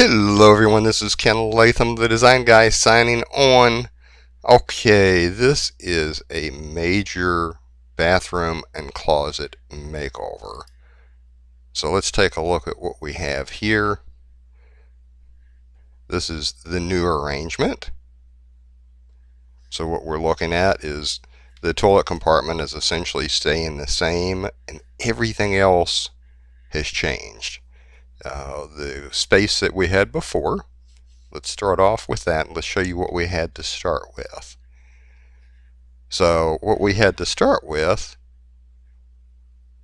Hello everyone, this is Ken Latham, the design guy, signing on. Okay, this is a major bathroom and closet makeover. So let's take a look at what we have here. This is the new arrangement. So what we're looking at is the toilet compartment is essentially staying the same and everything else has changed. The space that we had before, let's start off with that. Let's show you what we had to start with. So what we had to start with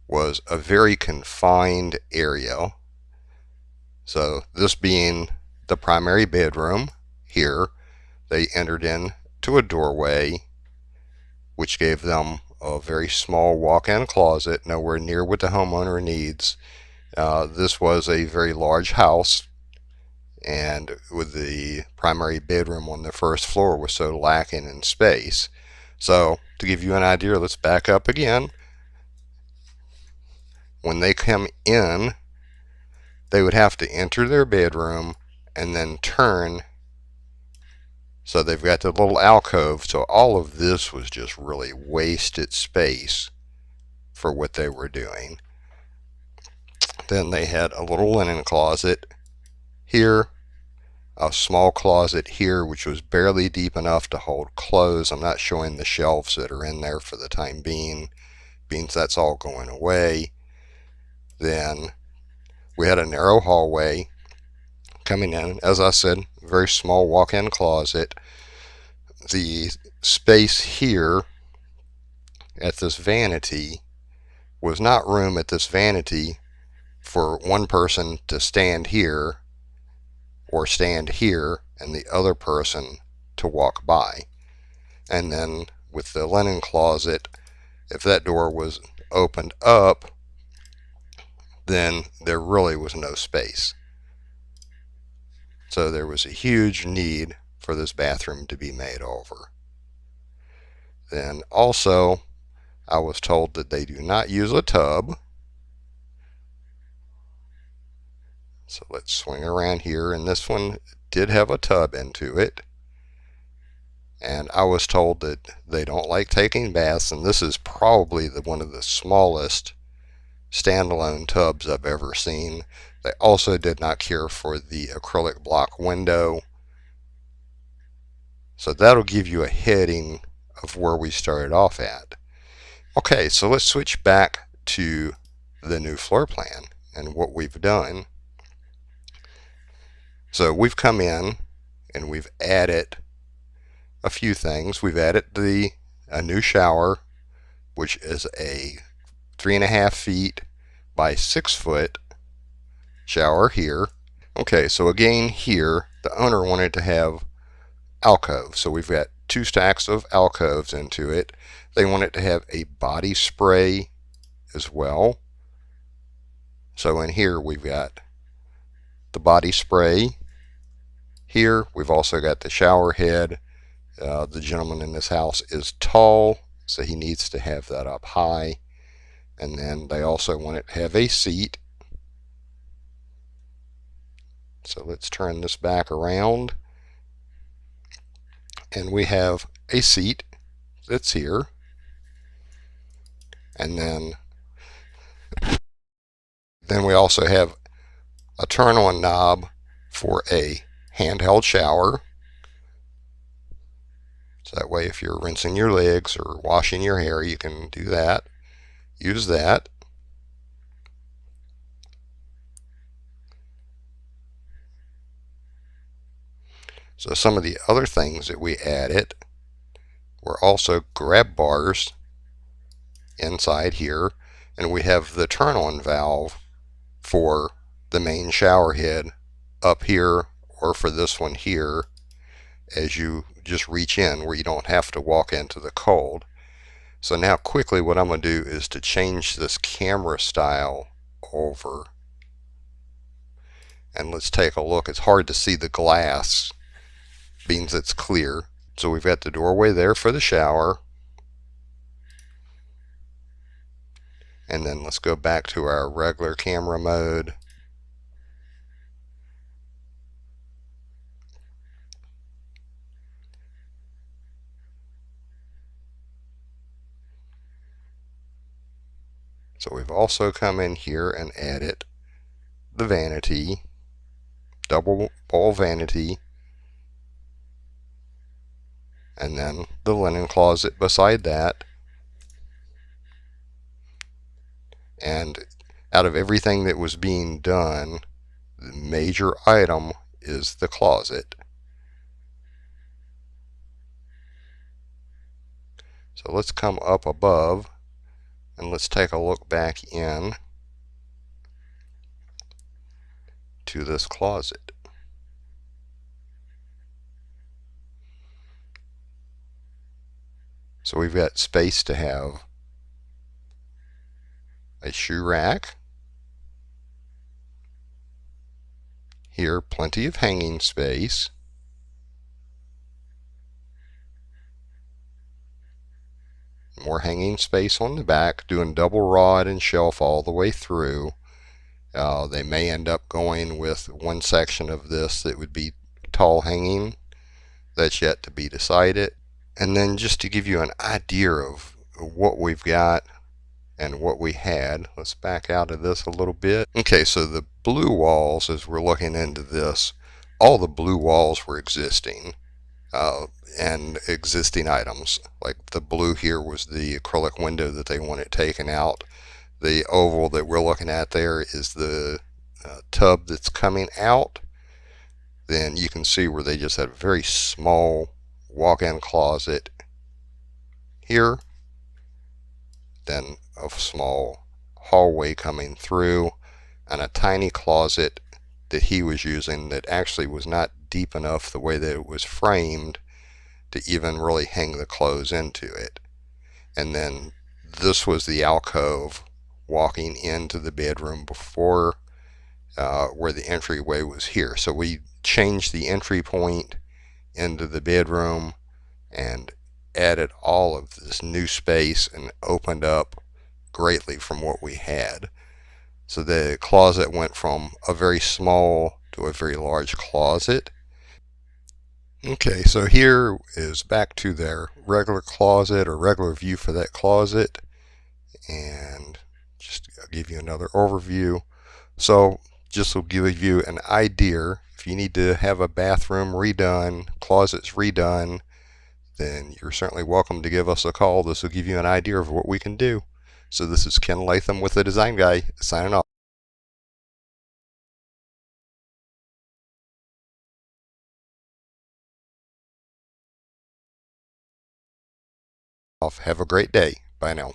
was a very confined area. So this being the primary bedroom here, they entered in to a doorway which gave them a very small walk-in closet, nowhere near what the homeowner needs. This was a very large house, and with the primary bedroom on the first floor was so lacking in space. So to give you an idea, let's back up again. When they come in, they would have to enter their bedroom and then turn. So they've got the little alcove. So all of this was just really wasted space for what they were doing. Then they had a little linen closet here, a small closet here, which was barely deep enough to hold clothes. I'm not showing the shelves that are in there for the time being that's all going away. Then we had a narrow hallway coming in. As I said, very small walk-in closet. The space here at this vanity was not room at this vanity for one person to stand here or stand here and the other person to walk by. And then with the linen closet, if that door was opened up, then there really was no space. So there was a huge need for this bathroom to be made over. Then also, I was told that they do not use a tub. So let's swing around here, and this one did have a tub into it. And I was told that they don't like taking baths, and this is probably one of the smallest standalone tubs I've ever seen. They also did not care for the acrylic block window. So that'll give you a heading of where we started off at. Okay, so let's switch back to the new floor plan and what we've done. So we've come in and we've added a few things. We've added a new shower, which is a 3.5 feet by 6 foot shower here. Okay, so again here, the owner wanted to have alcove. So we've got 2 stacks of alcoves into it. They want it to have a body spray as well. So in here we've got the body spray. Here we've also got the shower head. The gentleman in this house is tall, so he needs to have that up high. And then they also want it to have a seat. So let's turn this back around. And we have a seat that's here. And then we also have a turn-on knob for a handheld shower. So that way if you're rinsing your legs or washing your hair, you can do that. Use that. So some of the other things that we added were also grab bars inside here, and we have the turn-on valve for the main shower head up here, or for this one here, as you just reach in where you don't have to walk into the cold. So now quickly what I'm going to do is to change this camera style over. And let's take a look. It's hard to see the glass, being it's clear. So we've got the doorway there for the shower. And then let's go back to our regular camera mode. So we've also come in here and added the vanity, double wall vanity, and then the linen closet beside that. And out of everything that was being done, the major item is the closet. So let's come up above and let's take a look back in to this closet. So we've got space to have a shoe rack. Here, plenty of hanging space. More hanging space on the back, doing double rod and shelf all the way through. They may end up going with one section of this that would be tall hanging. That's yet to be decided. And then just to give you an idea of what we've got and what we had, let's back out of this a little bit. Okay, so the blue walls, as we're looking into this, all the blue walls were existing. And existing items. Like the blue here was the acrylic window that they wanted taken out. The oval that we're looking at there is the tub that's coming out. Then you can see where they just had a very small walk-in closet here. Then a small hallway coming through and a tiny closet that he was using that actually was not deep enough the way that it was framed to even really hang the clothes into it. And then this was the alcove walking into the bedroom before where the entryway was here. So we changed the entry point into the bedroom and added all of this new space and opened up greatly from what we had. So the closet went from a very small to a very large closet. Okay, so here is back to their regular closet or regular view for that closet. And just I'll give you another overview. So just to give you an idea, if you need to have a bathroom redone, closets redone, then you're certainly welcome to give us a call. This will give you an idea of what we can do. So this is Ken Latham with the Design Guy, signing off. Have a great day. Bye now.